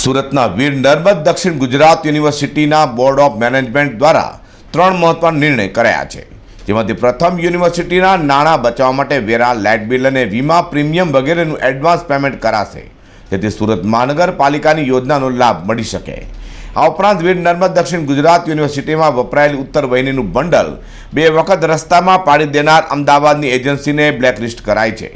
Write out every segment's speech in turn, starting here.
સુરતના વીર નર્મદ દક્ષિણ ગુજરાત યુનિવર્સિટીના બોર્ડ ઓફ મેનેજમેન્ટ દ્વારા 3 મહત્વના નિર્ણય કરાયા છે, જેમાંથી પ્રથમ યુનિવર્સિટીના નાણાં બચાવવા માટે વેરા, લાઇટ બિલ અને વીમા પ્રીમિયમ વગેરેનું એડવાન્સ પેમેન્ટ કરાશે, જેથી સુરત મહાનગરપાલિકાની યોજનાનો લાભ મળી શકે। આ ઉપરાંત વીર નર્મદ દક્ષિણ ગુજરાત યુનિવર્સિટીમાં વપરાયેલી ઉત્તર વહિનીનું બંડલ 2 વખત રસ્તામાં પાડી દેનાર અમદાવાદની એજન્સીને બ્લેકલિસ્ટ કરાઈ છે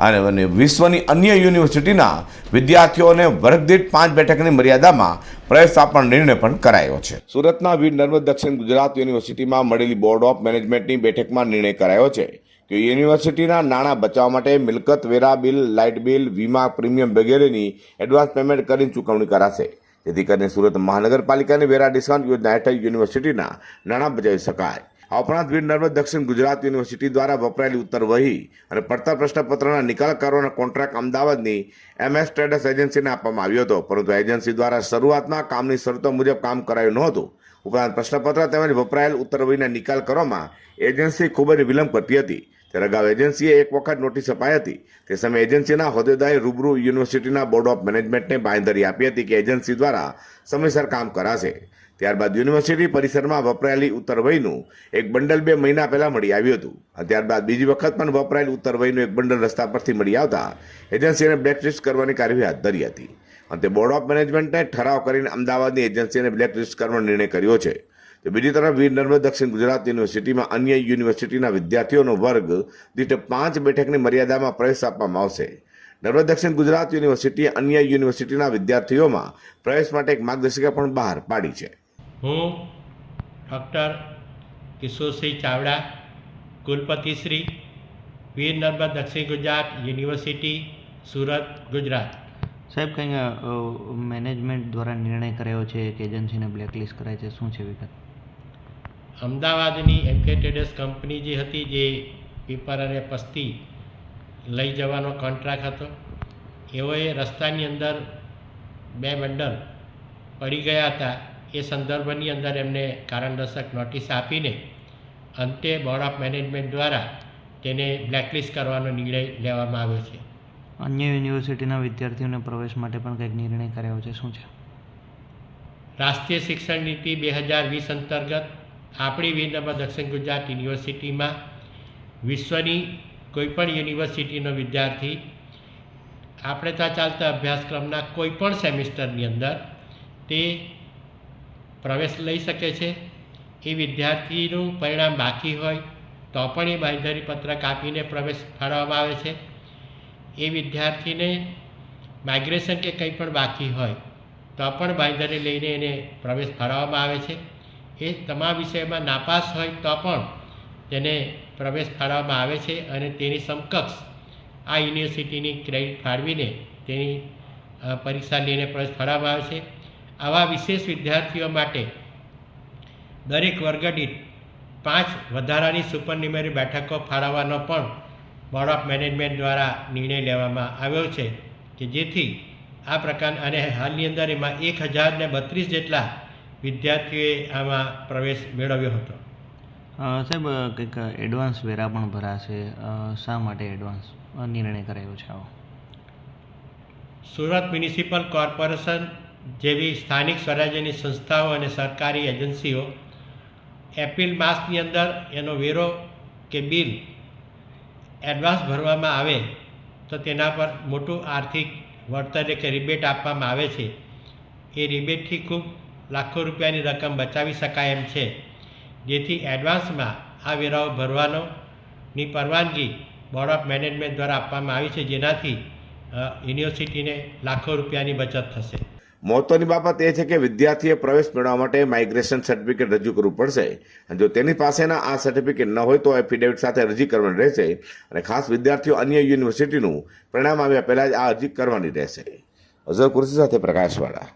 અને વિશ્વની અન્ય યુનિવર્સિટીના વિદ્યાર્થીઓને વર્ગદીઠ 5 બેઠકની મર્યાદામાં પ્રવેશ આપવાનો નિર્ણય પણ કરાયો છે। સુરતના વીર નર્મદ દક્ષિણ ગુજરાત યુનિવર્સિટીમાં મળેલી બોર્ડ ઓફ મેનેજમેન્ટની બેઠકમાં નિર્ણય કરાયો છે કે યુનિવર્સિટીના નાણાં બચાવવા માટે મિલકત વેરા બિલ, લાઇટ બિલ, વીમા પ્રીમિયમ વગેરેની એડવાન્સ પેમેન્ટ કરીને ચૂકવણી કરાશે, જેથી કરીને સુરત મહાનગરપાલિકાની વેરા ડિસ્કાઉન્ટ યોજના હેઠળ યુનિવર્સિટીના નાણાં બચાવી શકાય। આ ઉપરાંત વીર નર્મદ દક્ષિણ ગુજરાત યુનિવર્સિટી દ્વારા વપરાયેલી ઉત્તર વહી અને પડતર પ્રશ્નપત્રના નિકાલ કરવાનો કોન્ટ્રાક્ટ અમદાવાદની MS ટ્રેડર્સ એજન્સીને આપવામાં આવ્યો હતો, પરંતુ એજન્સી દ્વારા શરૂઆતમાં કામની શરતો મુજબ કામ કરાયું નહોતું। ઉપરાંત પ્રશ્નપત્ર તેમજ વપરાયેલ ઉત્તર વહીના નિકાલ કરવામાં એજન્સી ખૂબ જ વિલંબ કરતી હતી। ત્યારે અગાઉ એજન્સીએ 1 વખત નોટિસ અપાઈ હતી। તે સમયે એજન્સીના હોદ્દેદારે રૂબરૂ યુનિવર્સિટીના બોર્ડ ઓફ મેનેજમેન્ટને બાંયધરી આપી હતી કે એજન્સી દ્વારા સમયસર કામ કરાશે। ત્યારબાદ યુનિવર્સિટી પરિસરમાં વપરાયેલી ઉત્તર વહીનું એક બંડલ 2 મહિના પહેલા મળી આવ્યું હતું અને ત્યારબાદ બીજી વખત પણ વપરાયેલી ઉત્તર વહીનું એક બંડલ રસ્તા પરથી મળી આવતા એજન્સીને બ્લેકલિસ્ટ કરવાની કાર્યવાહી હાથ ધરી હતી। અંતે બોર્ડ ઓફ મેનેજમેન્ટે ઠરાવ કરીને અમદાવાદની એજન્સીને બ્લેકલિસ્ટ કરવાનો નિર્ણય કર્યો છે। તો બીજી તરફ વીર નર્મદ દક્ષિણ ગુજરાત યુનિવર્સિટીમાં અન્ય યુનિવર્સિટીના વિદ્યાર્થીઓનો વર્ગ દીઠ 5 બેઠકની મર્યાદામાં પ્રવેશ આપવામાં આવશે। નર્મદ દક્ષિણ ગુજરાત યુનિવર્સિટીએ અન્ય યુનિવર્સિટીના વિદ્યાર્થીઓમાં પ્રવેશ માટે એક માર્ગદર્શિકા પણ બહાર પાડી છે। હું ડૉક્ટર કિશોરસિંહ ચાવડા, કુલપતિ શ્રી, વીર નર્મદ દક્ષિણ ગુજરાત યુનિવર્સિટી, સુરત, ગુજરાત। સાહેબ, કંઈ મેનેજમેન્ટ દ્વારા નિર્ણય કરાયો છે કે એજન્સીને બ્લેકલિસ્ટ કરાય છે, શું છે વિગત? અમદાવાદની MK ટ્રેડર્સ કંપની જે હતી, જે પેપર અને પસ્તી લઈ જવાનો કોન્ટ્રાક્ટ હતો, એઓએ રસ્તાની અંદર 2 બંડલ પડી ગયા હતા। એ સંદર્ભની અંદર એમને કારણદર્શક નોટિસ આપીને અંતે બોર્ડ ઓફ મેનેજમેન્ટ દ્વારા તેને બ્લેકલિસ્ટ કરવાનો નિર્ણય લેવામાં આવ્યો છે। અન્ય યુનિવર્સિટીના વિદ્યાર્થીઓને પ્રવેશ માટે પણ કંઈક નિર્ણય કરાયો છે, શું છે? રાષ્ટ્રીય શિક્ષણ નીતિ 2020 અંતર્ગત આપણી વીર નર્મદ દક્ષિણ ગુજરાત યુનિવર્સિટીમાં વિશ્વની કોઈપણ યુનિવર્સિટીનો વિદ્યાર્થી આપણે ત્યાં ચાલતા અભ્યાસક્રમના કોઈપણ સેમિસ્ટરની અંદર તે પ્રવેશ લઈ શકે છે। એ વિદ્યાર્થીનું પરિણામ બાકી હોય તો પણ એ બાંયધરી પત્રક આપીને પ્રવેશ ફાળવવામાં આવે છે। એ વિદ્યાર્થીને માઇગ્રેશન કે કંઈ પણ બાકી હોય તો પણ બાંયધરી લઈને એને પ્રવેશ ફાળવવામાં આવે છે। એ તમામ વિષયમાં નાપાસ હોય તો પણ તેને પ્રવેશ ફાળવવામાં આવે છે અને તેની સમકક્ષ આ યુનિવર્સિટીની ક્રેડિટ ફાળવીને તેની પરીક્ષા લઈને પ્રવેશ ફાળવવામાં આવે છે। આવા વિશેષ વિદ્યાર્થીઓ માટે દરેક વર્ગ દીઠ 5 વધારાની સુપરન્યુમરી બેઠકો ફાળવવાનો પણ બોર્ડ ઓફ મેનેજમેન્ટ દ્વારા નિર્ણય લેવામાં આવ્યો છે કે જેથી આ પ્રકાર અને હાલની અંદર એમાં 1032 જેટલા વિદ્યાર્થીઓએ આમાં પ્રવેશ મેળવ્યો હતો। સાહેબ, કંઈક એડવાન્સ વેરા પણ ભરાશે, શા માટે એડવાન્સ નિર્ણય કરાયો છે આવો? સુરત મ્યુનિસિપલ કોર્પોરેશન જેવી સ્થાનિક સ્વરાજ્યની સંસ્થાઓ અને સરકારી એજન્સીઓ એપ્રિલ માસની અંદર એનો વેરો કે બિલ એડવાન્સ ભરવામાં આવે તો તેના પર મોટું આર્થિક વળતર કે રિબેટ આપવામાં આવે છે। એ રિબેટથી ખૂબ લાખો રૂપિયાની રકમ બચાવી શકાય એમ છે, જેથી એડવાન્સમાં આ વેરાઓ ભરવાની પરવાનગી બોર્ડ ઓફ મેનેજમેન્ટ દ્વારા આપવામાં આવી છે, જેનાથી યુનિવર્સિટીને લાખો રૂપિયાની બચત થશે। મહત્વની બાબત એ છે કે વિદ્યાર્થીએ પ્રવેશ મેળવવા માટે માઇગ્રેશન સર્ટિફિકેટ રજૂ કરવું પડશે અને જો તેની પાસેના આ સર્ટિફિકેટ ન હોય તો એફિડેવિટ સાથે અરજી કરવાની રહેશે અને ખાસ વિદ્યાર્થીઓ અન્ય યુનિવર્સિટીનું પરિણામ આવ્યા પહેલાં જ આ અરજી કરવાની રહેશે। અઝર કુર્સી સાથે પ્રકાશવાળા।